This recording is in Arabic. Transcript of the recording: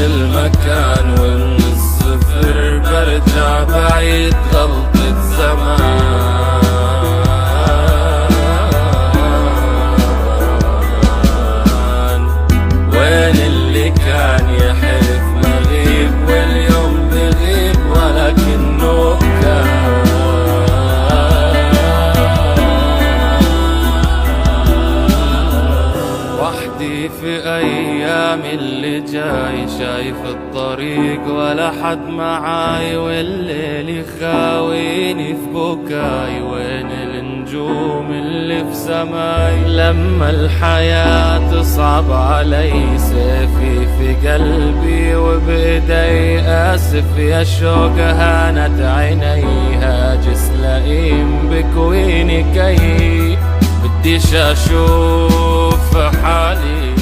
المكان ومن الصفر برجع بعيد غلطة زمان. وين اللي كان يحلف مغيب واليوم بغيب ولكنه كان. وحدي في ايام اللي جاي شايف الطريق ولا حد معاي، والليل يخاويني في بكاي. وين النجوم اللي في سماي لما الحياة تصعب علي؟ سيفي في قلبي وبإيدي آسف يا شوق هانت عيني. هاجس لئيم بكويني كي بديش أشوف حالي